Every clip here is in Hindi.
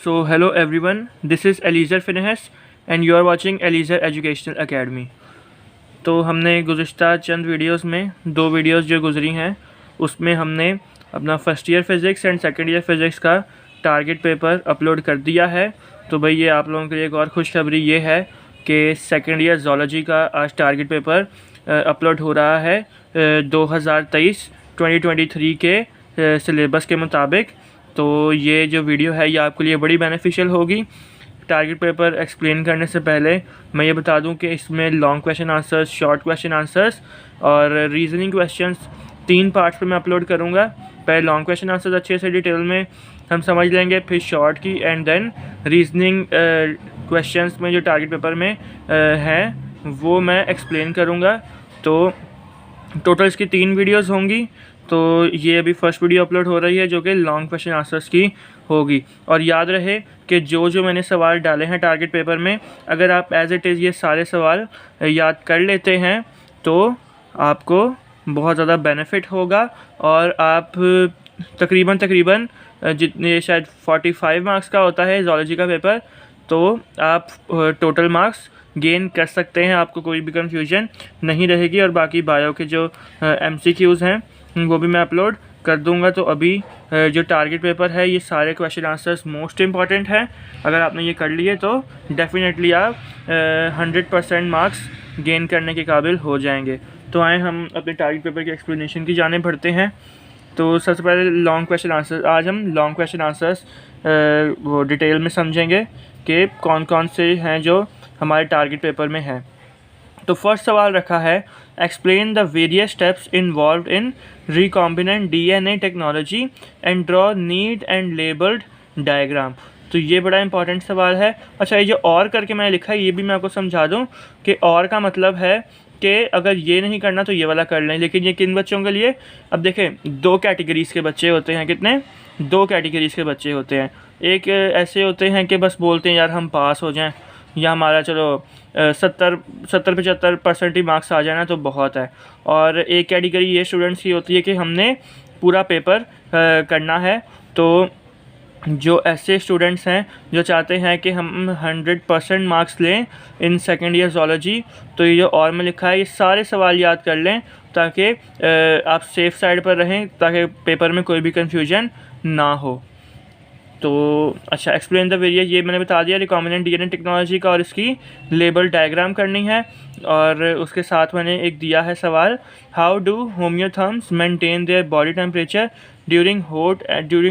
So hello everyone, this is Eliezer Finehas and you are watching Eliezer Educational Academy। तो हमने गुज़िश्ता चंद वीडियोस में दो वीडियोस जो गुज़री हैं उसमें हमने अपना first year physics and second year physics का टारगेट पेपर अपलोड कर दिया है। तो भाई ये आप लोगों के लिए एक और खुशखबरी ये है कि सेकेंड ईयर ज़ूलॉजी का आज टारगेट पेपर अपलोड हो रहा है 2023 के सिलेबस के मुताबिक। तो ये जो वीडियो है ये आपके लिए बड़ी बेनिफिशियल होगी। टारगेट पेपर एक्सप्लेन करने से पहले मैं ये बता दूं कि इसमें long question answers, short question answers और रीजनिंग क्वेश्चंस 3 पार्ट्स पे मैं अपलोड करूंगा। पहले लॉन्ग क्वेश्चन आंसर्स अच्छे से डिटेल में हम समझ लेंगे, फिर शॉर्ट की एंड देन रीजनिंग क्वेश्चंस में जो टारगेट पेपर में हैं वो मैं एक्सप्लेन करूँगा। तो टोटल इसकी 3 वीडियोज़ होंगी। तो ये अभी फर्स्ट वीडियो अपलोड हो रही है जो कि लॉन्ग क्वेश्चन आंसर्स की होगी। और याद रहे कि जो मैंने सवाल डाले हैं टारगेट पेपर में, अगर आप एज इट इज़ ये सारे सवाल याद कर लेते हैं तो आपको बहुत ज़्यादा बेनिफिट होगा और आप तकरीबन जितने शायद 45 मार्क्स का होता है ज़ूलॉजी का पेपर, तो आप टोटल मार्क्स गेन कर सकते हैं। आपको कोई भी कंफ्यूजन नहीं रहेगी। और बाकी बायो के जो MCQs हैं वो भी मैं अपलोड कर दूंगा। तो अभी जो टारगेट पेपर है ये सारे क्वेश्चन आंसर्स मोस्ट इम्पॉर्टेंट हैं। अगर आपने ये कर लिए तो डेफिनेटली आप 100% मार्क्स गेन करने के काबिल हो जाएंगे। तो आए हम अपने टारगेट पेपर के एक्सप्लेनेशन की जाने बढ़ते हैं। तो सबसे पहले लॉन्ग क्वेश्चन आंसर्स, आज हम लॉन्ग क्वेश्चन आंसर्स वो डिटेल में समझेंगे कि कौन कौन से हैं जो हमारे टारगेट पेपर में है। तो फर्स्ट सवाल रखा है, explain the various steps involve in recombinant DNA technology and draw need and labelled diagram. तो ये बड़ा इंपॉर्टेंट सवाल है। अच्छा, ये जो और करके मैंने लिखा है ये भी मैं आपको समझा दूं कि और का मतलब है कि अगर ये नहीं करना तो ये वाला कर लें। लेकिन ये किन बच्चों के लिए? अब देखें, 2 कैटेगरीज़ के बच्चे होते हैं। कितने? 2 कैटेगरीज़ के बच्चे होते हैं। एक ऐसे होते हैं कि बस बोलते हैं यार हम पास हो जाएं या हमारा चलो 70-75% ही मार्क्स आ जाना तो बहुत है। और एक कैटेगरी ये स्टूडेंट्स की होती है कि हमने पूरा पेपर करना है। तो जो ऐसे स्टूडेंट्स हैं जो चाहते हैं कि हम 100% मार्क्स लें इन सेकेंड ईयर ज़ूलॉजी, तो ये जो और में लिखा है ये सारे सवाल याद कर लें ताकि आप सेफ़ साइड पर रहें, ताकि पेपर में कोई भी कन्फ्यूजन ना हो। तो अच्छा, एक्सप्लेन द वेरियस ये मैंने बता दिया, रिकॉम्बिनेंट DNA टेक्नोलॉजी का, और इसकी लेबल डायग्राम करनी है। और उसके साथ मैंने एक दिया है सवाल, how do homeotherms maintain their body temperature during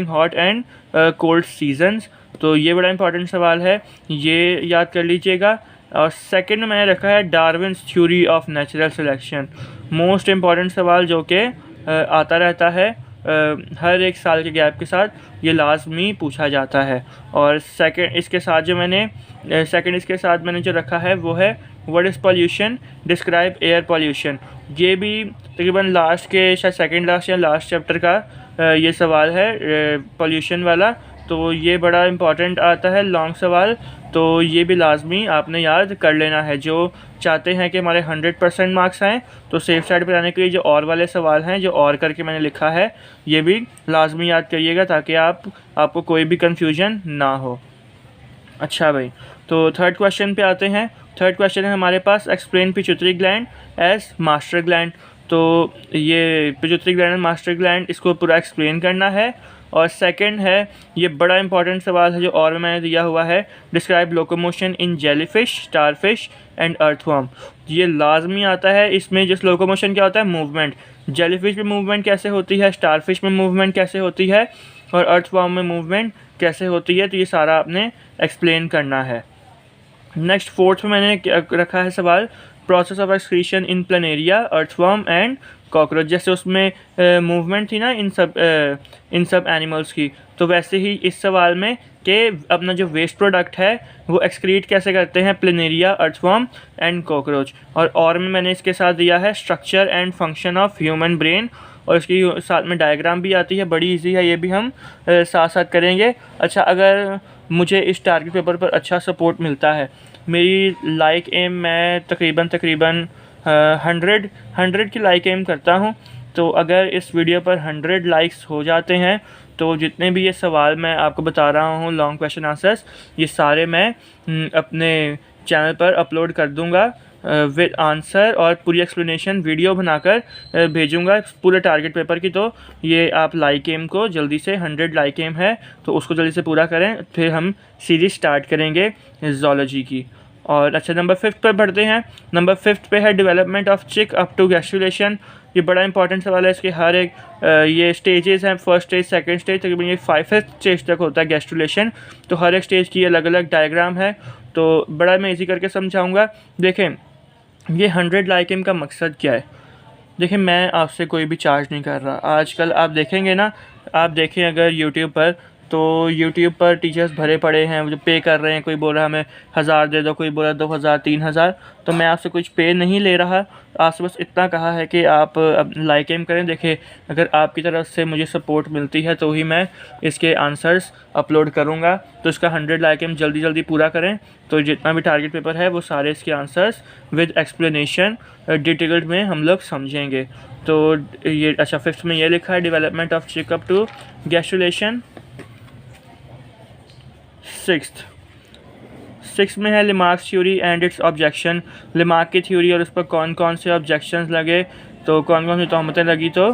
hot and cold seasons. तो ये बड़ा इंपॉर्टेंट सवाल है, ये याद कर लीजिएगा। और सेकंड में मैंने रखा है Darwin's theory of natural selection. Most important सवाल जो कि आता रहता है हर एक साल के गैप के साथ, ये लाजमी पूछा जाता है। और सेकंड इसके साथ जो रखा है वो है what is pollution, describe air pollution. ये भी तकरीबन लास्ट के शायद सेकंड लास्ट या लास्ट चैप्टर का ये सवाल है पॉल्यूशन वाला। तो ये बड़ा इंपॉर्टेंट आता है लॉन्ग सवाल, तो ये भी लाजमी आपने याद कर लेना है। जो चाहते हैं कि हमारे 100% मार्क्स आएँ तो सेफ साइड पर आने के लिए जो और वाले सवाल हैं जो और करके मैंने लिखा है ये भी लाजमी याद करिएगा ताकि आपको कोई भी कन्फ्यूजन ना हो। अच्छा भाई, तो थर्ड क्वेश्चन पे आते हैं। थर्ड क्वेश्चन है हमारे पास, explain pituitary gland as master gland. तो ये pituitary gland and master gland, इसको पूरा एक्सप्लेन करना है। और सेकंड है, ये बड़ा इंपॉर्टेंट सवाल है जो और में मैंने दिया हुआ है, describe locomotion in jellyfish, starfish and earthworm. ये लाजमी आता है। इसमें जिस लोकोमोशन क्या होता है? मूवमेंट। जेलीफिश में मूवमेंट कैसे होती है, स्टारफिश में मूवमेंट कैसे होती है और अर्थवर्म में मूवमेंट कैसे होती है, तो ये सारा आपने एक्सप्लेन करना है। नेक्स्ट फोर्थ में मैंने रखा है सवाल, process of excretion in planaria, earthworm and cockroach. जैसे उसमें मूवमेंट थी ना इन सब एनिमल्स की, तो वैसे ही इस सवाल में कि अपना जो वेस्ट प्रोडक्ट है वो एक्सक्रीट कैसे करते हैं प्लेनेरिया, अर्थवर्म एंड कॉकरोच। और में मैंने इसके साथ दिया है structure and function of human brain, और इसकी साथ में डायग्राम भी आती है, बड़ी इजी है, ये भी हम साथ साथ करेंगे। अच्छा, अगर मुझे इस टारगेट पेपर पर अच्छा सपोर्ट मिलता है, मेरी लाइक एम मैं तकरीबन 100 की लाइक एम करता हूँ। तो अगर इस वीडियो पर 100 लाइक्स हो जाते हैं तो जितने भी ये सवाल मैं आपको बता रहा हूँ लॉन्ग क्वेश्चन आंसर्स, ये सारे मैं अपने चैनल पर अपलोड कर दूँगा विद आंसर और पूरी एक्सप्लेनेशन वीडियो बनाकर भेजूँगा पूरे टारगेट पेपर की। तो ये आप लाइक एम को जल्दी से 100 लाइक एम है तो उसको जल्दी से पूरा करें, फिर हम सीरीज स्टार्ट करेंगे ज़ूलॉजी की। और अच्छा, नंबर 5 पर बढ़ते हैं। नंबर 5 पे है डेवलपमेंट ऑफ चिक अप टू गैस्ट्रुलेशन। ये बड़ा इंपॉर्टेंट सवाल है। इसके हर एक ये स्टेजेस हैं, फर्स्ट स्टेज, सेकंड स्टेज, तकरीबन ये 5th स्टेज तक होता है गैस्ट्रुलेशन। तो हर एक स्टेज की अलग अलग डायग्राम है, तो बड़ा मैं इजी करके समझाऊंगा। देखें, ये 100 लाइक एम का मकसद क्या है। देखिए, मैं आपसे कोई भी चार्ज नहीं कर रहा। आजकल आप देखेंगे ना, आप देखें अगर यूट्यूब पर, तो यूट्यूब पर टीचर्स भरे पड़े हैं जो पे कर रहे हैं। कोई बोल रहा है हमें 1000 दे दो, कोई बोल रहा 2000, 3000। तो मैं आपसे कुछ पे नहीं ले रहा, आपसे बस इतना कहा है कि आप अब लाइक एम करें। देखिए, अगर आपकी तरफ से मुझे सपोर्ट मिलती है तो ही मैं इसके आंसर्स अपलोड करूँगा। तो इसका 100 लाइक एम जल्दी जल्दी पूरा करें, तो जितना भी टारगेट पेपर है वो सारे इसके आंसर्स विद एक्सप्लेनेशन डिटेल्ड में हम लोग समझेंगे। तो ये अच्छा, 5th में ये लिखा है डेवलपमेंट ऑफ चिक अप टू गैस्ट्रुलेशन। 6th में है लिमार्क्स थ्योरी एंड इट्स ऑब्जेक्शन। लिमार्क की थ्योरी और उस पर कौन कौन से ऑब्जेक्शंस लगे, तो कौन कौन सी तहमतें लगी, तो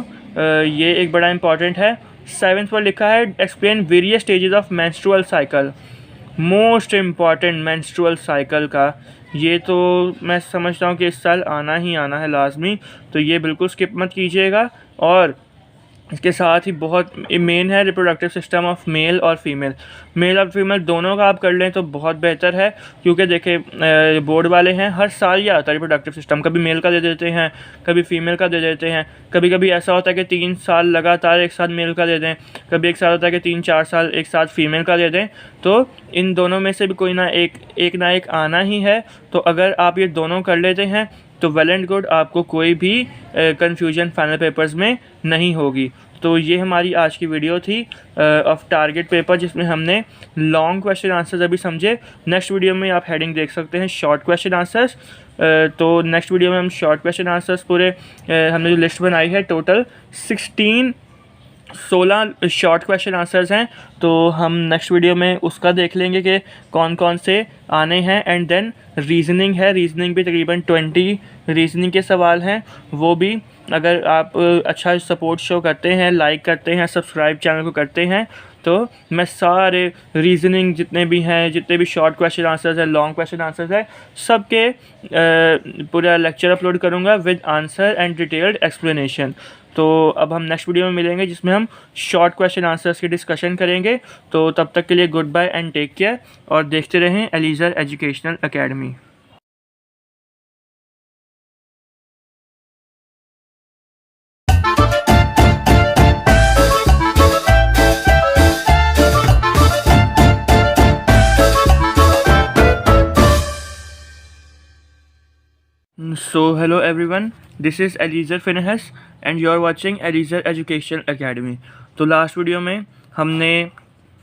ये एक बड़ा इंपॉर्टेंट है। 7th पर लिखा है explain various stages of menstrual cycle. Most important menstrual cycle का, ये तो मैं समझता हूँ कि इस साल आना ही आना है लाजमी, तो ये बिल्कुल स्किप मत कीजिएगा। और इसके साथ ही बहुत मेन है रिप्रोडक्टिव सिस्टम ऑफ मेल और फीमेल। मेल और फीमेल दोनों का आप कर लें तो बहुत बेहतर है, क्योंकि देखिए बोर्ड वाले हैं हर साल ये आता है रिप्रोडक्टिव सिस्टम, कभी मेल का दे देते हैं, कभी फीमेल का दे देते हैं। कभी कभी ऐसा होता है कि 3 साल लगातार एक साथ मेल का दे दें, कभी एक साल होता है कि 3-4 साल एक साथ फीमेल का दे दें। तो इन दोनों में से भी कोई ना एक आना ही है। तो अगर आप ये दोनों कर लेते हैं तो वेल एंड गुड, आपको कोई भी कन्फ्यूजन फाइनल पेपर्स में नहीं होगी। तो ये हमारी आज की वीडियो थी ऑफ टारगेट पेपर, जिसमें हमने लॉन्ग क्वेश्चन आंसर्स अभी समझे। नेक्स्ट वीडियो में आप हेडिंग देख सकते हैं शॉर्ट क्वेश्चन आंसर्स। तो नेक्स्ट वीडियो में हम शॉर्ट क्वेश्चन आंसर्स पूरे हमने जो लिस्ट बनाई है टोटल 16 शॉर्ट क्वेश्चन आंसर्स हैं, तो हम नेक्स्ट वीडियो में उसका देख लेंगे कि कौन कौन से आने हैं। एंड देन रीजनिंग है, रीजनिंग भी तकरीबन 20 रीजनिंग के सवाल हैं। वो भी अगर आप अच्छा सपोर्ट शो करते हैं, लाइक करते हैं, सब्सक्राइब चैनल को करते हैं, तो मैं सारे रीजनिंग जितने भी हैं, जितने भी शॉर्ट क्वेश्चन आंसर्स हैं, लॉन्ग क्वेश्चन आंसर्स हैं, सबके पूरा लेक्चर अपलोड करूँगा with answer and detailed explanation. तो अब हम नेक्स्ट वीडियो में मिलेंगे जिसमें हम शॉर्ट क्वेश्चन आंसर्स की डिस्कशन करेंगे। तो तब तक के लिए good bye and take care, और देखते रहें Elizer educational academy. So hello everyone, this is Eliezer Finehas and you are watching Eliezer Educational Academy। तो लास्ट वीडियो में हमने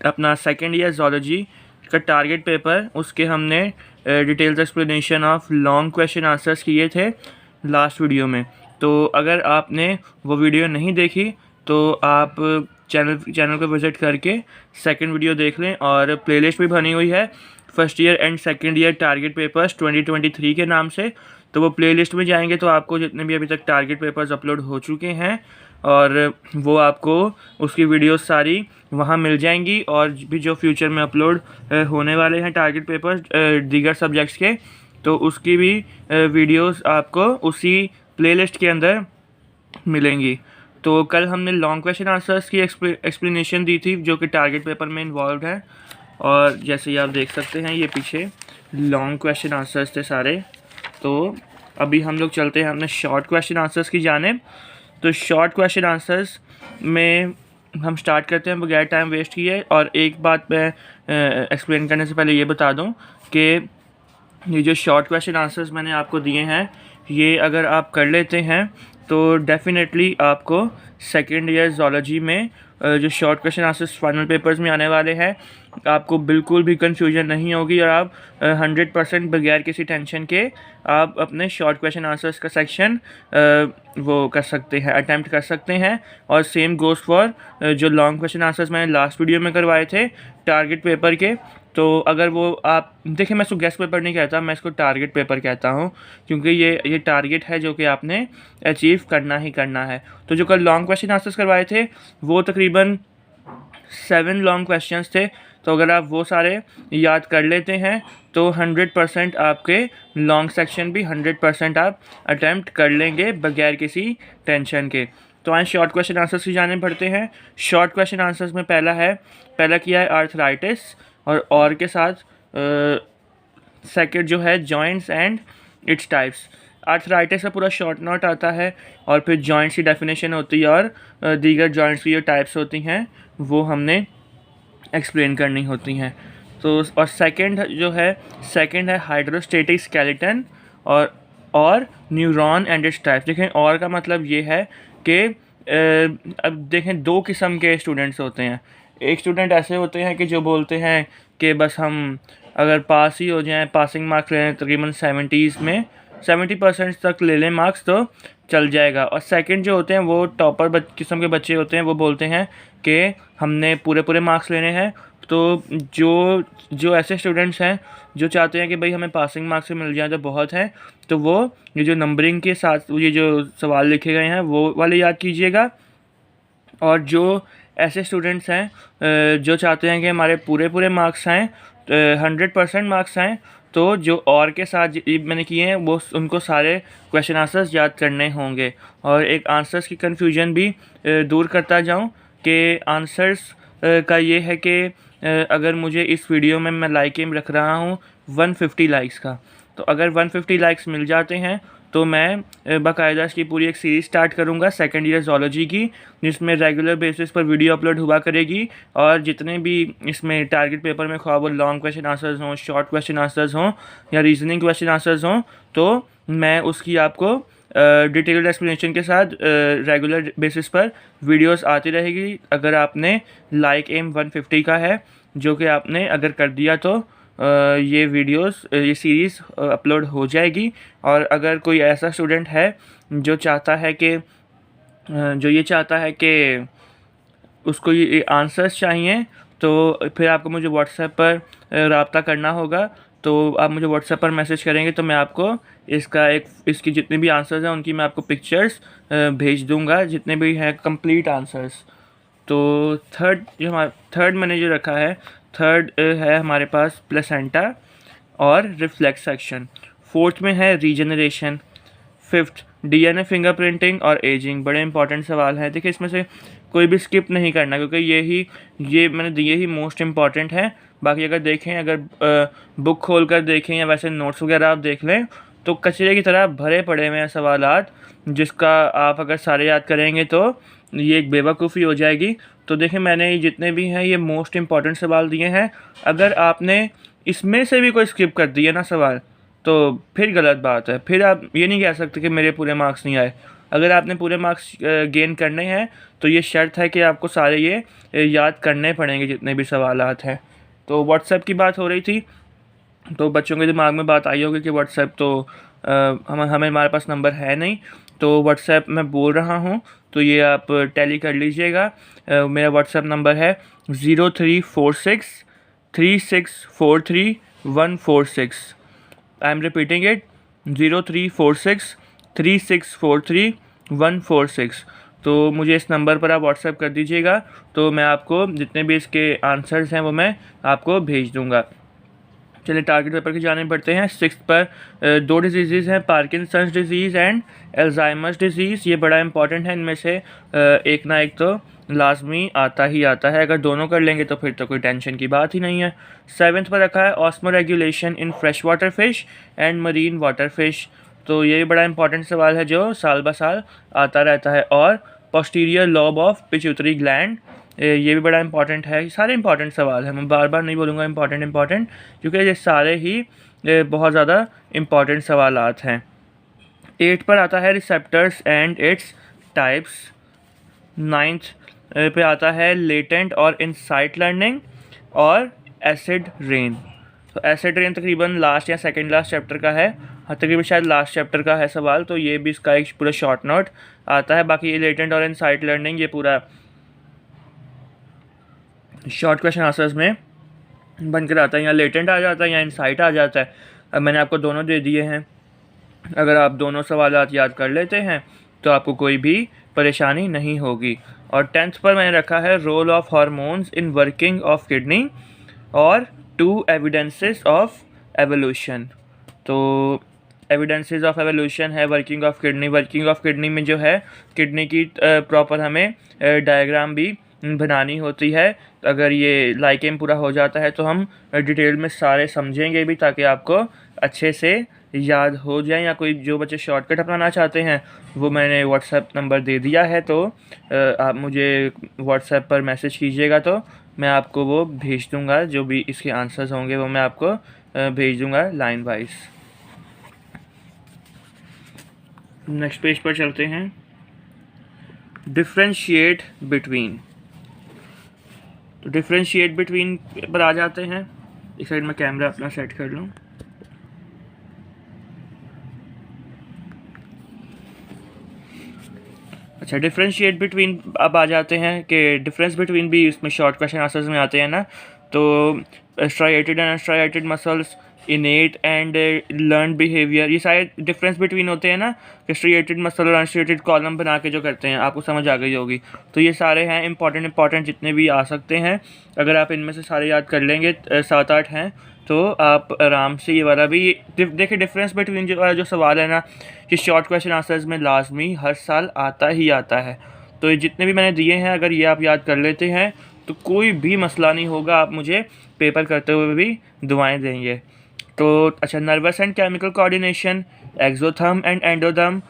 अपना सेकेंड ईयर ज़ूलॉजी का टारगेट पेपर, उसके हमने details explanation of long question answers किए थे लास्ट वीडियो में। तो अगर आपने वो वीडियो नहीं देखी तो आप चैनल को विज़िट करके सेकंड वीडियो देख लें। और प्लेलिस्ट भी बनी हुई है first year and second year target papers 2023 के नाम से। तो वो प्लेलिस्ट में जाएंगे तो आपको जितने भी अभी तक टारगेट पेपर्स अपलोड हो चुके हैं और वो आपको उसकी वीडियोस सारी वहाँ मिल जाएंगी। और भी जो फ्यूचर में अपलोड होने वाले हैं टारगेट पेपर्स दीगर सब्जेक्ट्स के, तो उसकी भी वीडियोस आपको उसी प्लेलिस्ट के अंदर मिलेंगी। तो कल हमने लॉन्ग क्वेश्चन आंसर्स की एक्सप्लेनेशन दी थी जो कि टारगेट पेपर में इन्वॉल्व है। और जैसे ये आप देख सकते हैं, ये पीछे लॉन्ग क्वेश्चन आंसर्स थे सारे। तो अभी हम लोग चलते हैं अपने शॉर्ट क्वेश्चन आंसर्स की जानिब। तो शॉर्ट क्वेश्चन आंसर्स में हम स्टार्ट करते हैं बगैर टाइम वेस्ट किए। और एक बात मैं एक्सप्लेन करने से पहले ये बता दूं कि ये जो शॉर्ट क्वेश्चन आंसर्स मैंने आपको दिए हैं, ये अगर आप कर लेते हैं तो डेफिनेटली आपको सेकेंड ईयर ज़ूलॉजी में जो short question answers final papers में आने वाले हैं आपको बिल्कुल भी कन्फ्यूजन नहीं होगी और आप 100% बगैर किसी टेंशन के आप अपने शॉर्ट क्वेश्चन आंसर्स का सेक्शन वो कर सकते हैं, अटैम्प्ट कर सकते हैं। और सेम गोज़ फॉर जो लॉन्ग क्वेश्चन आंसर्स मैंने लास्ट वीडियो में करवाए थे टारगेट पेपर के, तो अगर वो आप देखिए, मैं इसको गेस्ट पेपर नहीं कहता, मैं इसको टारगेट पेपर कहता हूँ, क्योंकि ये टारगेट है जो कि आपने अचीव करना ही करना है। तो जो कल लॉन्ग क्वेश्चन आंसर्स करवाए थे वो तकरीबन 7 लॉन्ग क्वेश्चंस थे, तो अगर आप वो सारे याद कर लेते हैं तो 100% आपके लॉन्ग सेक्शन भी 100% आप अटैम्प्ट कर लेंगे बगैर किसी टेंशन के। तो आए शॉर्ट क्वेश्चन आंसर्स की जाने पढ़ते हैं। शॉर्ट क्वेश्चन आंसर्स में पहला किया है आर्थराइटिस और के साथ सेकंड जो है joints and its types. Arthritis का पूरा शॉर्ट नोट आता है और फिर जॉइंट्स की डेफिनेशन होती है और दीगर जॉइंट्स की जो टाइप्स होती हैं वो हमने एक्सप्लेन करनी होती हैं। तो और सेकंड है हाइड्रोस्टेटिक स्केलेटन और न्यूरॉन एंड इट्स टाइप्स। देखें, और का मतलब ये है कि अब देखें, दो किस्म के स्टूडेंट्स होते हैं। एक स्टूडेंट ऐसे होते हैं कि जो बोलते हैं कि बस हम अगर पास ही हो जाएं, पासिंग मार्क्स ले लें, तकरीबन 70% तक ले लें मार्क्स तो चल जाएगा। और सेकंड जो होते हैं वो टॉपर किस्म के बच्चे होते हैं, वो बोलते हैं कि हमने पूरे मार्क्स लेने हैं। तो जो ऐसे स्टूडेंट्स हैं जो चाहते हैं कि भाई हमें पासिंग मार्क्स से मिल जाए तो बहुत है, तो वो ये जो नंबरिंग के साथ ये जो सवाल लिखे गए हैं वो वाले याद कीजिएगा। और जो ऐसे स्टूडेंट्स हैं जो चाहते हैं कि हमारे पूरे मार्क्स आएँ, 100% मार्क्स आएँ, तो जो और के साथ मैंने किए हैं वो उनको सारे क्वेश्चन आंसर्स याद करने होंगे। और एक आंसर्स की कन्फ्यूजन भी दूर करता जाऊं कि आंसर्स का ये है कि अगर मुझे इस वीडियो में मैं लाइक एम रख रहा हूं 150 लाइक्स का, तो अगर 150 लाइक्स मिल जाते हैं तो मैं बाकायदा इसकी पूरी एक सीरीज़ स्टार्ट करूंगा सेकंड ईयर ज़ूलॉजी की, जिसमें रेगुलर बेसिस पर वीडियो अपलोड हुआ करेगी। और जितने भी इसमें टारगेट पेपर में ख्वाब वो लॉन्ग क्वेश्चन आंसर्स हों, शॉर्ट क्वेश्चन आंसर्स हों या रीजनिंग क्वेश्चन आंसर्स हों, तो मैं उसकी आपको डिटेल्ड एक्सप्लेनेशन के साथ रेगुलर बेसिस पर वीडियोस आती रहेगी। अगर आपने लाइक एम 150 का है, जो कि आपने अगर कर दिया, तो ये वीडियोस ये सीरीज़ अपलोड हो जाएगी। और अगर कोई ऐसा स्टूडेंट है जो चाहता है कि उसको ये आंसर्स चाहिए, तो फिर आपको मुझे व्हाट्सएप पर रब्ता करना होगा। तो आप मुझे व्हाट्सएप पर मैसेज करेंगे तो मैं आपको इसकी जितने भी आंसर्स हैं उनकी मैं आपको पिक्चर्स भेज दूंगा, जितने भी हैं कंप्लीट आंसर्स। तो थर्ड मैंने जो रखा है, थर्ड है हमारे पास प्लेसेंटा और रिफ्लेक्स सेक्शन। फोर्थ में है रीजनरेशन। फिफ्थ डीएनए फिंगरप्रिंटिंग और एजिंग। बड़े इंपॉर्टेंट सवाल हैं। देखिए, इसमें से कोई भी स्किप नहीं करना, क्योंकि ये मैंने दिए ही मोस्ट इम्पॉर्टेंट है। बाकी अगर बुक खोल कर देखें या वैसे नोट्स वगैरह आप देख लें तो कचरे की तरह भरे पड़े हुए हैं सवालात, जिसका आप अगर सारे याद करेंगे तो ये एक बेवकूफ़ी हो जाएगी। तो देखें, मैंने जितने भी हैं ये मोस्ट इम्पॉर्टेंट सवाल दिए हैं। अगर आपने इसमें से भी कोई स्किप कर दिया ना सवाल, तो फिर गलत बात है। फिर आप ये नहीं कह सकते कि मेरे पूरे मार्क्स नहीं आए। अगर आपने पूरे मार्क्स गेन करने हैं तो ये शर्त है कि आपको सारे ये याद करने पड़ेंगे जितने भी सवालात हैं। तो व्हाट्सएप की बात हो रही थी, तो बच्चों के दिमाग में बात आई होगी कि व्हाट्सएप तो हमारे पास नंबर है नहीं, तो व्हाट्सएप मैं बोल रहा हूँ तो ये आप टैली कर लीजिएगा। मेरा व्हाट्सएप नंबर है 034636434146। I am repeating it, 034636434146। तो मुझे इस नंबर पर आप व्हाट्सएप कर दीजिएगा, तो मैं आपको जितने भी इसके आंसर्स हैं वो मैं आपको भेज दूँगा। चलिए टारगेट पेपर की जाने पड़ते हैं। 6 पर 2 डिजीज़ हैं, Parkinson's disease and Alzheimer's disease. ये बड़ा इंपॉर्टेंट है, इनमें से एक ना एक तो लाजमी आता ही आता है। अगर दोनों कर लेंगे तो फिर तो कोई टेंशन की बात ही नहीं है। 7th पर रखा है osmo regulation in fresh water fish and marine water fish. तो ये बड़ा इंपॉर्टेंट सवाल है जो साल ब साल आता रहता है। और posterior lobe of pituitary gland, ये भी बड़ा इंपॉर्टेंट है। सारे इंपॉर्टेंट सवाल हैं, मैं बार बार नहीं बोलूँगा इंपॉर्टेंट, क्योंकि ये सारे ही बहुत ज़्यादा इंपॉर्टेंट सवालात हैं। 8 पर आता है receptors and its types. 9th पे आता है लेटेंट और इनसाइट लर्निंग। और एसिड रेन। तो एसिड रेन तकरीबन लास्ट या सेकंड लास्ट चैप्टर का है, हाँ तकरीबन शायद लास्ट चैप्टर का है सवाल, तो ये भी इसका एक पूरा शॉर्ट नोट आता है। बाकी ये लेटेंट और इनसाइट लर्निंग ये पूरा शॉर्ट क्वेश्चन आंसर्स में बनकर आता है, या लेटेंट आ जाता है या इनसाइट आ जाता है। अब मैंने आपको दोनों दे दिए हैं, अगर आप दोनों सवालात याद कर लेते हैं तो आपको कोई भी परेशानी नहीं होगी। और 10th पर मैंने रखा है role of hormones in working of kidney और 2 एविडेंसेस ऑफ एवोल्यूशन। तो एविडेंसेस ऑफ एवोल्यूशन है working of kidney. Working of kidney में जो है किडनी की प्रॉपर हमें डायग्राम भी बनानी होती है। अगर ये लाइकेम पूरा हो जाता है तो हम डिटेल में सारे समझेंगे भी, ताकि आपको अच्छे से याद हो जाए। या कोई जो बच्चे शॉर्टकट अपनाना चाहते हैं वो मैंने व्हाट्सएप नंबर दे दिया है, तो आप मुझे व्हाट्सएप पर मैसेज कीजिएगा तो मैं आपको वो भेज दूंगा। जो भी इसके आंसर्स होंगे वो मैं आपको भेज दूंगा लाइन वाइज। नेक्स्ट पेज पर चलते हैं। Differentiate between. तो डिफ्रेंशिएट बिटवीन पर आ जाते हैं। एक साइड में कैमरा अपना सेट कर लूँ। अच्छा, डिफरेंशिएट बिटवीन अब आ जाते हैं कि डिफरेंस बिटवीन भी इसमें शॉर्ट क्वेश्चन आंसर्स में आते हैं ना। तो striated and unstriated muscles, innate and learn behaviour, ये सारे डिफरेंस बिटवीन होते हैं ना, कि स्ट्राइएटेड मसल और अनस्ट्राइएटेड कॉलम बना के जो करते हैं, आपको समझ आ गई होगी। तो ये सारे हैं इंपॉर्टेंट जितने भी आ सकते हैं। अगर आप इनमें से सारे याद कर लेंगे, 7-8 हैं, तो आप आराम से ये वाला भी देखिए। डिफरेंस बिटवीन जो सवाल है ना, कि शॉर्ट क्वेश्चन आंसर्स में लाजमी हर साल आता ही आता है। तो ये जितने भी मैंने दिए हैं, अगर ये आप याद कर लेते हैं तो कोई भी मसला नहीं होगा, आप मुझे पेपर करते हुए भी दुआएं देंगे। तो अच्छा, nervous and chemical coordination, exotherm and endotherm,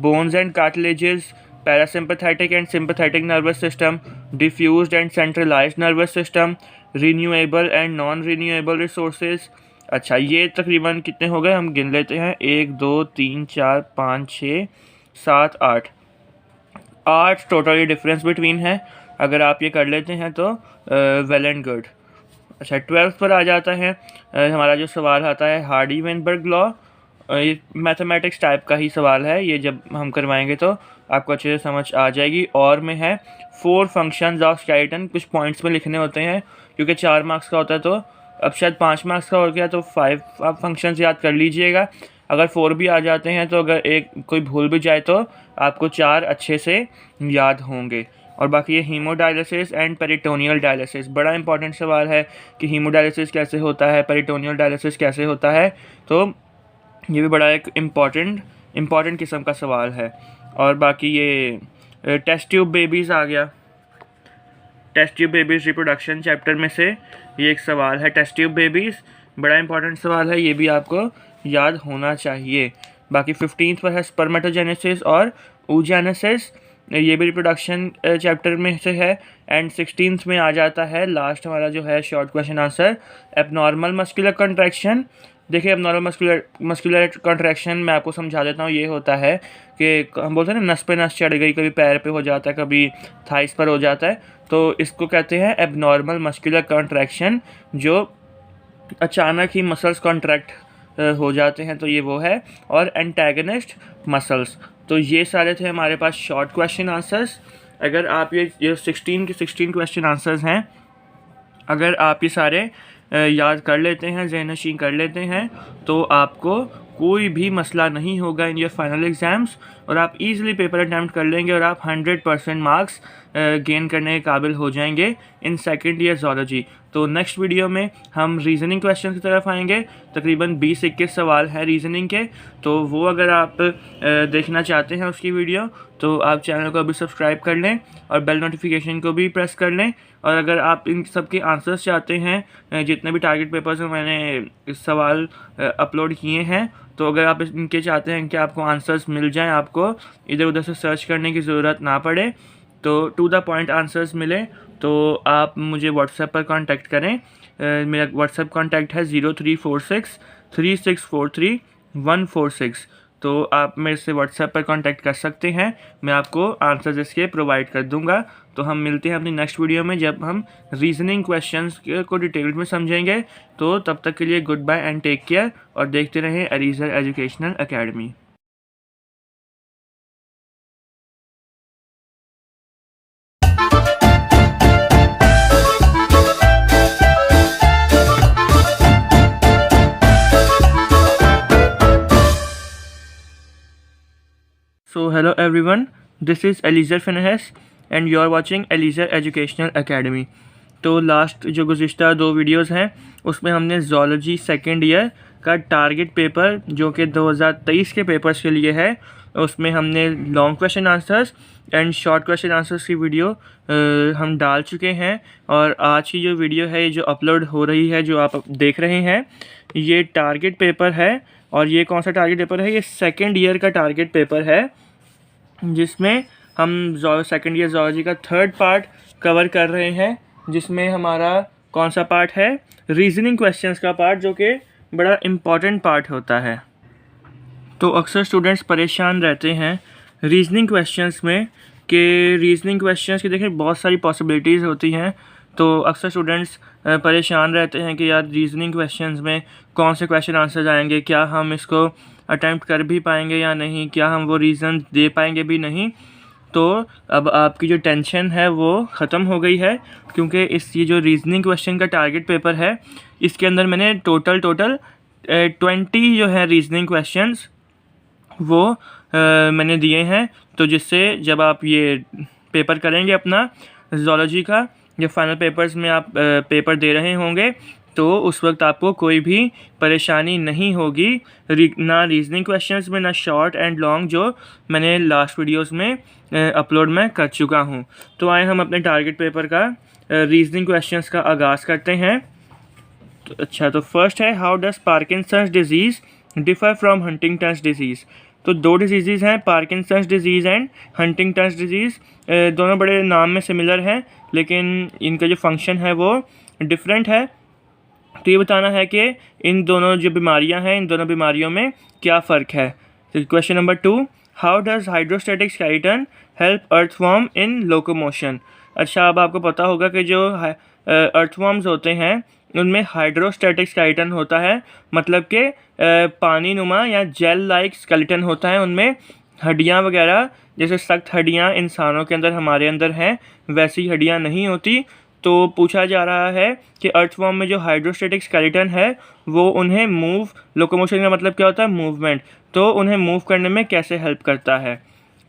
bones and cartilages, parasympathetic and sympathetic nervous system, diffused and centralised nervous system, renewable and non renewable resources. अच्छा, ये तकरीबन कितने हो गए, हम गिन लेते हैं। 1 2 3 4 5 6 7 8 टोटल ये डिफरेंस बिटवीन है। अगर आप ये कर लेते हैं तो वेल एंड गुड। अच्छा, 12th पर आ जाता है। हमारा जो सवाल आता है हार्डी वेनबर्ग लॉ, ये मैथमेटिक्स टाइप का ही सवाल है। ये जब हम करवाएंगे तो आपको अच्छे से समझ आ जाएगी। और में है 4 फंक्शंस ऑफ स्केलेटन, कुछ पॉइंट्स में लिखने होते हैं, क्योंकि 4 मार्क्स का होता है, तो अब शायद 5 मार्क्स का हो गया, तो 5 आप फंक्शंस याद कर लीजिएगा। अगर 4 भी आ जाते हैं तो अगर एक कोई भूल भी जाए तो आपको 4 अच्छे से याद होंगे। और बाकी ये हीमोडायलिसिस एंड पेरिटोनियल डायलिसिस, बड़ा इंपॉर्टेंट सवाल है कि हीमोडायलिसिस कैसे होता है, पेरिटोनियल डायलिसिस कैसे होता है। तो ये भी बड़ा एक इम्पॉर्टेंट किस्म का सवाल है। और बाकी ये टेस्ट ट्यूब बेबीज़ आ गया। Test tube babies reproduction chapter में से ये एक सवाल है। टेस्ट ट्यूब बेबीज़ बड़ा इंपॉर्टेंट सवाल है, ये भी आपको याद होना चाहिए। बाकी 15th पर है स्पर्मेटोजेनेसिस और oogenesis, ये भी रिप्रोडक्शन चैप्टर में से है। एंड 16th में आ जाता है लास्ट हमारा जो है short question answer, abnormal muscular contraction. देखिए, एबनॉर्मल मस्कुलर कंट्रैक्शन मैं आपको समझा देता हूँ। ये होता है कि हम बोलते हैं ना, नस पे नस चढ़ गई, कभी पैर पे हो जाता है, कभी थाइस पर हो जाता है, तो इसको कहते हैं एबनॉर्मल मस्कुलर कंट्रैक्शन, जो अचानक ही मसल्स कॉन्ट्रैक्ट हो जाते हैं, तो ये वो है। और एंटेगनिस्ट मसल्स। तो ये सारे थे हमारे पास शॉर्ट क्वेश्चन आंसर्स। अगर आप ये 16 क्वेश्चन आंसर्स हैं, अगर आप ये सारे याद कर लेते हैं, ज़हन-नशीं कर लेते हैं, तो आपको कोई भी मसला नहीं होगा इन योर फाइनल एग्ज़ाम्स, और आप इजीली पेपर अटैम्प्ट कर लेंगे और आप 100% मार्क्स गेन करने के काबिल हो जाएंगे इन सेकंड ईयर ज़ूलॉजी। तो नेक्स्ट वीडियो में हम रीज़निंग क्वेश्चन की तरफ आएंगे। तकरीबन 20-21 सवाल हैं रीज़निंग के, तो वो अगर आप देखना चाहते हैं उसकी वीडियो, तो आप चैनल को अभी सब्सक्राइब कर लें और बेल नोटिफिकेशन को भी प्रेस कर लें। और अगर आप इन सब के आंसर्स चाहते हैं, जितने भी टारगेट पेपर्स में मैंने सवाल अपलोड किए हैं, तो अगर आप इनके चाहते हैं कि आपको आंसर्स मिल जाएं, आपको इधर उधर से सर्च करने की ज़रूरत ना पड़े, तो टू द पॉइंट आंसर्स मिले, तो आप मुझे व्हाट्सएप पर कांटेक्ट करें। मेरा व्हाट्सएप कांटेक्ट है 0346 3643 146। तो आप मेरे से व्हाट्सएप पर कांटेक्ट कर सकते हैं, मैं आपको आंसर्स इसके प्रोवाइड कर दूंगा। तो हम मिलते हैं अपनी नेक्स्ट वीडियो में जब हम रीजनिंग क्वेश्चंस को डिटेल में समझेंगे। तो तब तक के लिए good bye and take care, और देखते रहें Elizer educational academy. So hello everyone, this is Eliezer Finehas and you are watching Eliezer Educational Academy। तो लास्ट जो गुज़िश्ता 2 वीडियोस हैं उसमें हमने ज़ूलॉजी सेकेंड ईयर का टारगेट पेपर जो कि 2023 के पेपर्स के लिए है, उसमें हमने long question answers and short question answers की वीडियो हम डाल चुके हैं। और आज की जो वीडियो है जो अपलोड हो रही है, जो आप देख रहे हैं, ये टारगेट पेपर है। और ये कौन सा टारगेट पेपर है? ये सेकेंड ईयर का टारगेट पेपर है, जिसमें हम सेकेंड ईयर ज़ूलॉजी का 3rd पार्ट कवर कर रहे हैं, जिसमें हमारा कौन सा पार्ट है? रीजनिंग क्वेश्चंस का पार्ट, जो कि बड़ा इम्पॉर्टेंट पार्ट होता है। तो अक्सर स्टूडेंट्स परेशान रहते हैं रीजनिंग क्वेश्चंस में कि रीजनिंग क्वेश्चंस की देखिए बहुत सारी पॉसिबिलिटीज़ होती हैं। तो अक्सर स्टूडेंट्स परेशान रहते हैं कि यार रीजनिंग क्वेश्चंस में कौन से क्वेश्चन आंसर आएंगे, क्या हम इसको अटैम्प्ट कर भी पाएंगे या नहीं, क्या हम वो रीज़न दे पाएंगे भी नहीं। तो अब आपकी जो टेंशन है वो ख़त्म हो गई है, क्योंकि ये जो रीजनिंग क्वेश्चन का टारगेट पेपर है, इसके अंदर मैंने टोटल 20 जो है रीजनिंग क्वेश्चंस वो मैंने दिए हैं। तो जिससे जब आप ये पेपर करेंगे अपना ज़ूलॉजी का, जब फाइनल पेपर्स में आप पेपर दे रहे होंगे, तो उस वक्त आपको कोई भी परेशानी नहीं होगी, ना रीजनिंग क्वेश्चंस में, ना शॉर्ट एंड लॉन्ग, जो मैंने लास्ट वीडियोस में अपलोड मैं कर चुका हूं। तो आए हम अपने टारगेट पेपर का रीजनिंग क्वेश्चंस का आगाज़ करते हैं। तो अच्छा, तो फर्स्ट है, how does Parkinson's disease differ from Huntington's disease. तो 2 डिजीज़ हैं, Parkinson's disease and Huntington's disease. दोनों बड़े नाम में सिमिलर हैं, लेकिन इनका जो फंक्शन है वो डिफरेंट है। तो ये बताना है कि इन दोनों जो बीमारियां हैं, इन दोनों बीमारियों में क्या फ़र्क है। तो question number 2, how does hydrostatic skeleton help earthworm in locomotion. अच्छा, अब आपको पता होगा कि जो अर्थवॉर्म्स होते हैं उनमें हाइड्रोस्टैटिक स्केलेटन होता है, मतलब कि पानी नुमा या जेल लाइक स्केलेटन होता है। उनमें हड्डियाँ वगैरह, जैसे सख्त हड्डियाँ इंसानों के अंदर, हमारे अंदर हैं, वैसी हड्डियाँ नहीं होती। तो पूछा जा रहा है कि अर्थवॉर्म में जो हाइड्रोस्टैटिक स्केलेटन है वो उन्हें मूव, लोकोमोशन का मतलब क्या होता है? मूवमेंट। तो उन्हें मूव करने में कैसे हेल्प करता है।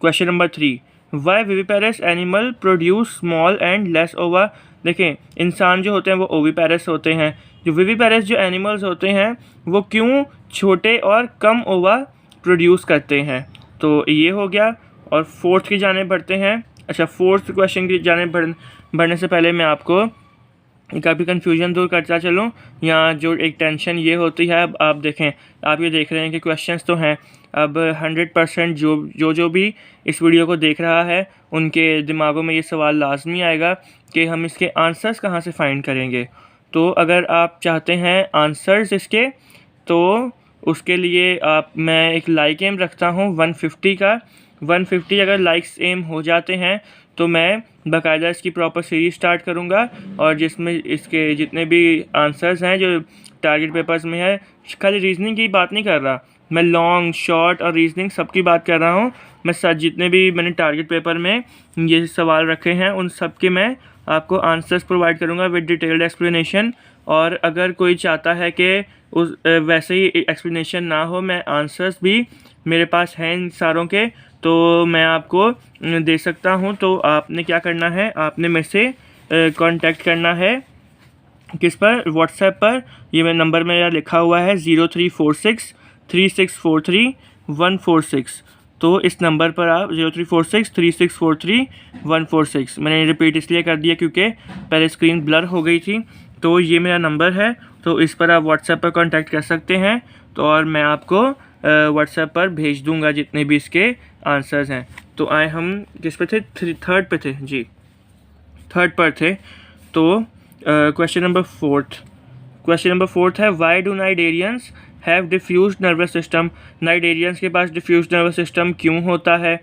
Question number 3, why viviparous animal produce small and less ova. देखें, इंसान जो होते हैं वो ओविपेरस होते हैं, जो विविपेरस जो एनिमल्स होते हैं वो क्यों छोटे और कम ओवा प्रोड्यूस करते हैं। तो ये हो गया। और 4th की जाने बढ़ते हैं। अच्छा, 4th क्वेश्चन की जाने बढ़ने से पहले मैं आपको काफ़ी कन्फ्यूजन दूर करता चलूँ। यहाँ जो एक टेंशन ये होती है, अब आप देखें, आप ये देख रहे हैं कि क्वेश्चंस तो हैं, अब 100% जो भी इस वीडियो को देख रहा है उनके दिमागों में ये सवाल लाजमी आएगा कि हम इसके आंसर्स कहाँ से फाइंड करेंगे। तो अगर आप चाहते हैं आंसर्स इसके, तो उसके लिए मैं एक लाइक एम रखता हूँ 150 का। 150 अगर लाइक्स एम हो जाते हैं तो मैं बाकायदा इसकी प्रॉपर सीरीज स्टार्ट करूँगा, और जिसमें इसके जितने भी आंसर्स हैं जो टारगेट पेपर्स में है, खाली रीजनिंग की बात नहीं कर रहा मैं, लॉन्ग, शॉर्ट और रीजनिंग सबकी बात कर रहा हूँ मैं। जितने भी मैंने टारगेट पेपर में ये सवाल रखे हैं उन सब के मैं आपको आंसर्स प्रोवाइड करूँगा विद डिटेल्ड एक्सप्लेनेशन। और अगर कोई चाहता है कि उस वैसे ही एक्सप्लेनेशन ना हो, मैं आंसर्स भी मेरे पास हैं इन सारों के, तो मैं आपको दे सकता हूं। तो आपने क्या करना है, आपने मेरे से कांटेक्ट करना है किस पर? व्हाट्सएप पर। ये मेरा नंबर मेरा लिखा हुआ है 0346 3643 146। तो इस नंबर पर आप 0346 3643 146, मैंने रिपीट इसलिए कर दिया क्योंकि पहले स्क्रीन ब्लर हो गई थी। तो ये मेरा नंबर है, तो इस पर आप व्हाट्सएप पर कांटेक्ट कर सकते हैं। तो और मैं आपको व्हाट्सएप पर भेज दूंगा जितने भी इसके आंसर्स हैं। तो आए हम किस पे थे? 3rd पे थे जी, 3rd पर थे। तो क्वेश्चन नंबर 4th है, why do cnidarians have diffuse nervous system, cnidarians के पास डिफ्यूज नर्वस सिस्टम क्यों होता है।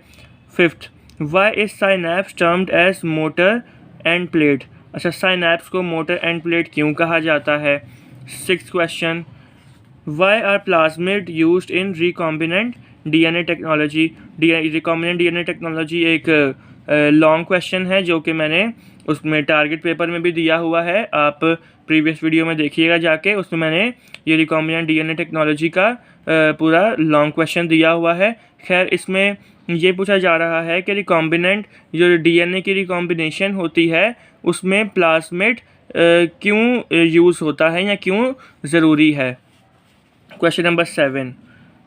Fifth, why is synapse termed as motor end plate, अच्छा साइनैप्स को मोटर एंड प्लेट क्यों कहा जाता है। Sixth question, why are plasmid used in recombinant DNA technology, recombinant DNA technology एक लॉन्ग क्वेश्चन है जो कि मैंने उसमें टारगेट पेपर में भी दिया हुआ है, आप प्रीवियस वीडियो में देखिएगा जाके, उसमें मैंने ये रिकॉम्बिनेंट डीएनए टेक्नोलॉजी का पूरा लॉन्ग क्वेश्चन दिया हुआ है। खैर इसमें ये पूछा जा रहा है कि रिकॉम्बिनेंट जो डीएनए की रिकॉम्बिनेशन होती है उसमें प्लाज्मिड क्यों यूज़ होता है या क्यों ज़रूरी है। Question number 7,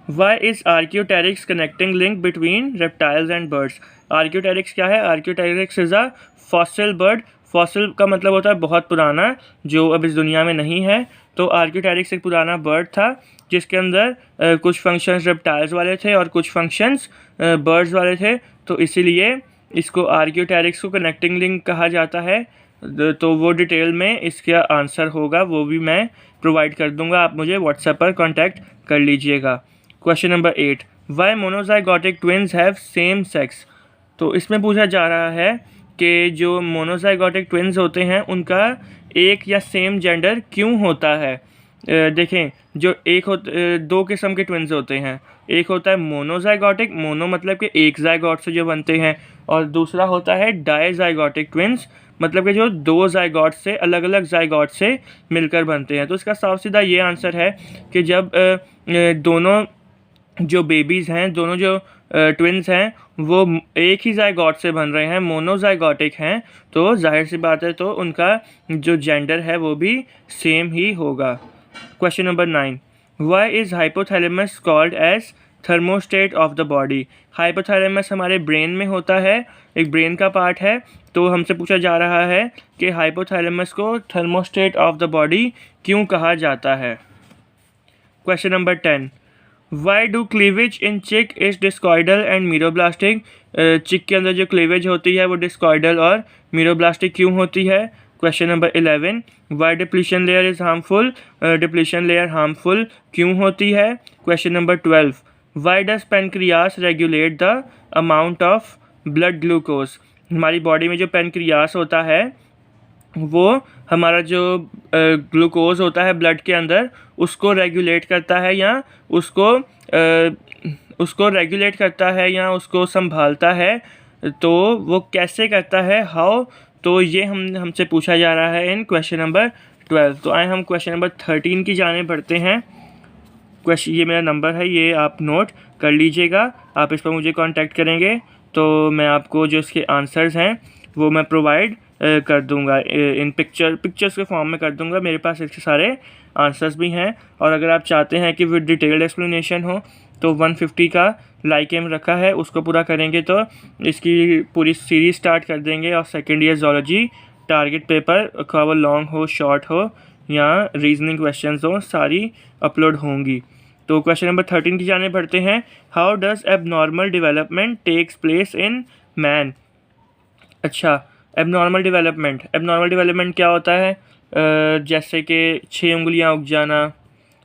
why is archaeopteryx connecting link between reptiles and birds. Archaeopteryx क्या है, archaeopteryx is a fossil bird, fossil का मतलब होता है बहुत पुराना, जो अब इस दुनिया में नहीं है। तो आर्क्योटेरिक्स एक पुराना बर्ड था जिसके अंदर कुछ फंक्शंस रेप्टाइल्स वाले थे और कुछ फंक्शंस बर्ड्स वाले थे, तो इसीलिए इसको आर्क्योटेरिक्स को कनेक्टिंग लिंक कहा जाता है। तो वो डिटेल में इसका आंसर होगा वो भी मैं प्रोवाइड कर दूंगा, आप मुझे व्हाट्सएप पर कांटेक्ट कर लीजिएगा। Question number 8, why monozygotic twins have same sex. तो इसमें पूछा जा रहा है कि जो मोनोजाइगोटिक ट्विन्स होते हैं उनका एक या सेम जेंडर क्यों होता है। देखें जो दो किस्म के ट्विन्स होते हैं, एक होता है मोनोजाइगोटिक, मोनो मतलब कि एक जाइगोट से जो बनते हैं, और दूसरा होता है डाइजाइगोटिक ट्विन्स, मतलब कि जो दो जाइगोट से अलग अलग जाइगोट से मिलकर बनते हैं। तो इसका साफ सीधा ये आंसर है कि जब दोनों जो बेबीज़ हैं, दोनों जो ट्विन्स हैं वो एक ही जाइगोट से बन रहे हैं, मोनोजाइगोटिक हैं, तो जाहिर सी बात है तो उनका जो जेंडर है वो भी सेम ही होगा। Question number 9, why is hypothalamus called as thermostat of the body. Hypothalamus हमारे ब्रेन में होता है, एक ब्रेन का पार्ट है, तो हमसे पूछा जा रहा है कि हाइपोथैलेमस को थर्मोस्टेट ऑफ द बॉडी क्यों कहा जाता है। Question number 10, why do cleavage इन चिक इज डिस्कॉइडल एंड मीरोब्लास्टिक। चिक के अंदर जो क्लीवेज होती है वो डिस्कॉइडल और मीरोब्लास्टिक क्यों होती है। Question number 11, why depletion layer is harmful, depletion layer harmful क्यों होती है। Question number 12, why does pancreas regulate the amount of blood glucose. हमारी बॉडी में जो पेनक्रियास होता है वो हमारा जो ग्लूकोज होता है ब्लड के अंदर उसको रेगुलेट करता है या उसको रेगुलेट करता है या उसको संभालता है, तो वो कैसे करता है, हाउ, तो ये हमसे पूछा जा रहा है इन क्वेश्चन नंबर 12। तो आए हम क्वेश्चन नंबर 13 की जाने बढ़ते हैं। क्वेश्चन, ये मेरा नंबर है, ये आप नोट कर लीजिएगा, आप इस पर मुझे कांटेक्ट करेंगे तो मैं आपको जो इसके आंसर्स हैं वो मैं प्रोवाइड कर दूंगा, इन पिक्चर्स के फॉर्म में कर दूंगा। मेरे पास इसके सारे आंसर्स भी हैं, और अगर आप चाहते हैं कि विद डिटेल्ड एक्सप्लेनेशन हो तो 150 का लाइक एम रखा है, उसको पूरा करेंगे तो इसकी पूरी सीरीज स्टार्ट कर देंगे। और second year zoology target paper, खा वो लॉन्ग हो, शॉर्ट हो या रीजनिंग क्वेश्चंस हो, सारी अपलोड होंगी। तो क्वेश्चन नंबर 13 की जाने बढ़ते हैं। How does abnormal development takes place in man. अच्छा, एबनॉर्मल डेवलपमेंट क्या होता है, जैसे कि 6 उंगलियां उग जाना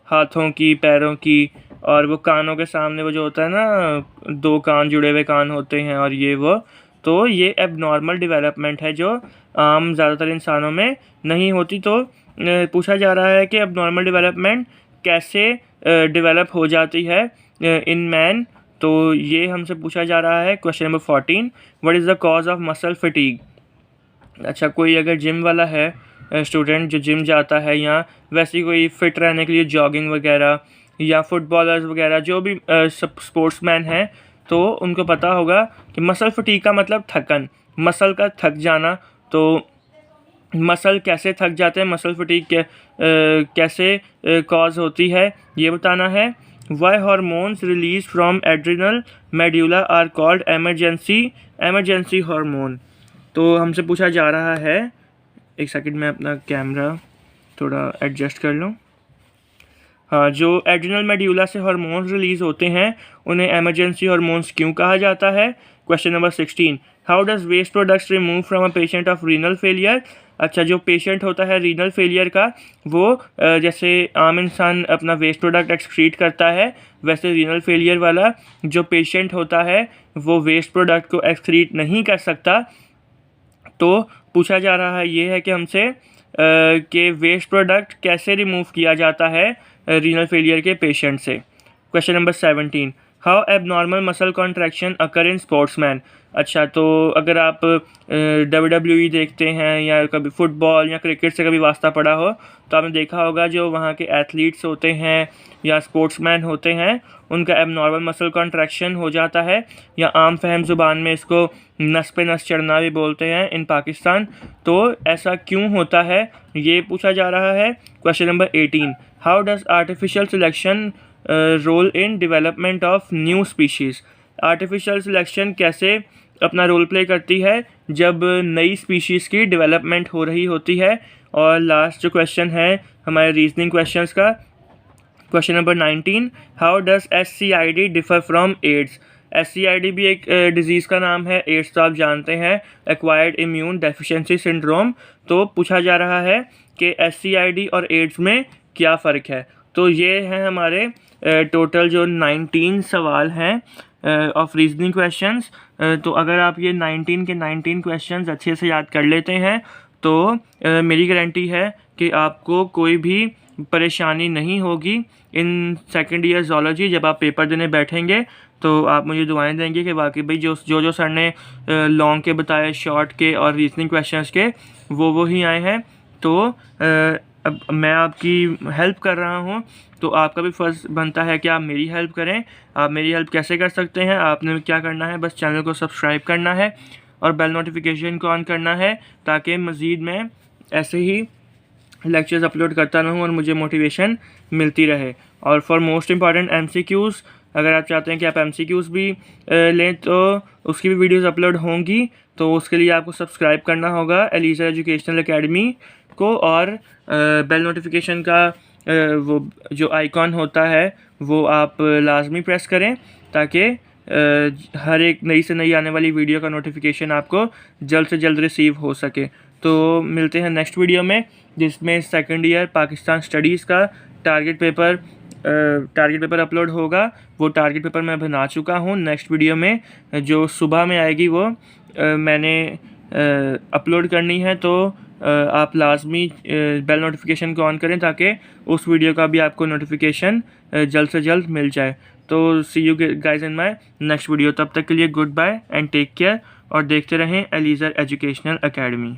हाथों की, पैरों की, और वो कानों के सामने वो जो होता है ना 2 कान, जुड़े हुए कान होते हैं, और ये वो, तो ये एबनॉर्मल डेवलपमेंट है जो आम ज़्यादातर इंसानों में नहीं होती। तो पूछा जा रहा है कि एबनॉर्मल डेवलपमेंट कैसे डेवलप हो जाती है इन मैन, तो ये हमसे पूछा जा रहा है। Question number 14, what is the cause of muscle fatigue. अच्छा, कोई अगर जिम वाला है, स्टूडेंट जो जिम जाता है, या वैसे कोई फिट रहने के लिए जॉगिंग वगैरह, या फुटबॉलर्स वगैरह जो भी स्पोर्ट्समैन हैं, तो उनको पता होगा कि मसल फटीग का मतलब थकन, मसल का थक जाना। तो मसल कैसे थक जाते हैं, मसल फटीग कैसे कॉज होती है, ये बताना है। Why hormones release from adrenal medulla are called emergency hormone. तो हमसे पूछा जा रहा है, एक सेकंड में अपना कैमरा थोड़ा एडजस्ट कर लूँ। हाँ, जो एड्रिनल मेड्यूला से हार्मोन्स रिलीज़ होते हैं उन्हें एमरजेंसी हार्मोन्स क्यों कहा जाता है। Question number 16, how does waste products remove from a patient of renal failure. अच्छा, जो पेशेंट होता है रीनल फेलियर का, वो जैसे आम इंसान अपना वेस्ट प्रोडक्ट एक्सक्रीट करता है, वैसे रीनल फेलियर वाला जो पेशेंट होता है वो वेस्ट प्रोडक्ट को एक्सक्रीट नहीं कर सकता। तो पूछा जा रहा है ये है कि हमसे कि वेस्ट प्रोडक्ट कैसे रिमूव किया जाता है रीनल फेलियर के पेशेंट से। Question number 17, how abnormal muscle contraction occur in sportsman. अच्छा, तो अगर आप WWE देखते हैं या कभी फुटबॉल या क्रिकेट से कभी वास्ता पड़ा हो तो आपने देखा होगा जो वहाँ के एथलीट्स होते हैं या स्पोर्ट्समैन होते हैं उनका एबनॉर्मल मसल कॉन्ट्रैक्शन हो जाता है, या आम फहम ज़ुबान में इसको नस पे नस चढ़ना भी बोलते हैं इन पाकिस्तान। तो ऐसा क्यों होता है ये पूछा जा रहा है। Question number 18, how does artificial selection role in development of new species. Artificial selection कैसे अपना रोल प्ले करती है जब नई स्पीशीज़ की डेवलपमेंट हो रही होती है। और लास्ट जो क्वेश्चन है हमारे रीजनिंग क्वेश्चंस का, question number 19, how does SCID differ from AIDS. SCID भी एक डिज़ीज़ का नाम है, एड्स तो आप जानते हैं, एक्वायर्ड इम्यून डेफिशिएंसी सिंड्रोम। तो पूछा जा रहा है कि SCID और एड्स में क्या फ़र्क है। तो ये हैं हमारे टोटल जो 19 सवाल हैं ऑफ रीजनिंग क्वेश्चंस। तो अगर आप ये 19 के 19 क्वेश्चंस अच्छे से याद कर लेते हैं तो मेरी गारंटी है कि आपको कोई भी परेशानी नहीं होगी इन सेकेंड ईयर ज़ूलॉजी। जब आप पेपर देने बैठेंगे तो आप मुझे दुआएं देंगे कि वाकई भाई जो सर ने लॉन्ग के बताए, शॉर्ट के और रीजनिंग क्वेश्चंस के वो ही आए हैं। तो अब मैं आपकी हेल्प कर रहा हूँ तो आपका भी फ़र्ज़ बनता है कि आप मेरी हेल्प करें। आप मेरी हेल्प कैसे कर सकते हैं, आपने क्या करना है, बस चैनल को सब्सक्राइब करना है और बेल नोटिफिकेशन को ऑन करना है ताकि मज़ीद मैं ऐसे ही लेक्चर्स अपलोड करता रहूँ और मुझे मोटिवेशन मिलती रहे। और फॉर मोस्ट इम्पॉर्टेंट MCQs, अगर आप चाहते हैं कि आप MCQs भी लें तो उसकी भी वीडियोस अपलोड होंगी। तो उसके लिए आपको सब्सक्राइब करना होगा एलिज़र एजुकेशनल एकेडमी को, और बेल नोटिफिकेशन का वो जो आइकॉन होता है वो आप लाजमी प्रेस करें ताकि हर एक नई से नई आने वाली वीडियो का नोटिफिकेशन आपको जल्द से जल्द रिसीव हो सके। तो मिलते हैं नेक्स्ट वीडियो में जिसमें सेकंड ईयर पाकिस्तान स्टडीज़ का टारगेट पेपर अपलोड होगा। वो टारगेट पेपर मैं बना चुका हूँ। नेक्स्ट वीडियो में जो सुबह में आएगी वो मैंने अपलोड करनी है। तो आप लाजमी बेल नोटिफिकेशन को ऑन करें ताकि उस वीडियो का भी आपको नोटिफिकेशन जल्द से जल्द मिल जाए। तो see you guys in my next video. तब तक के लिए good bye and take care और देखते रहें एलिज़र एजुकेशनल एकेडमी।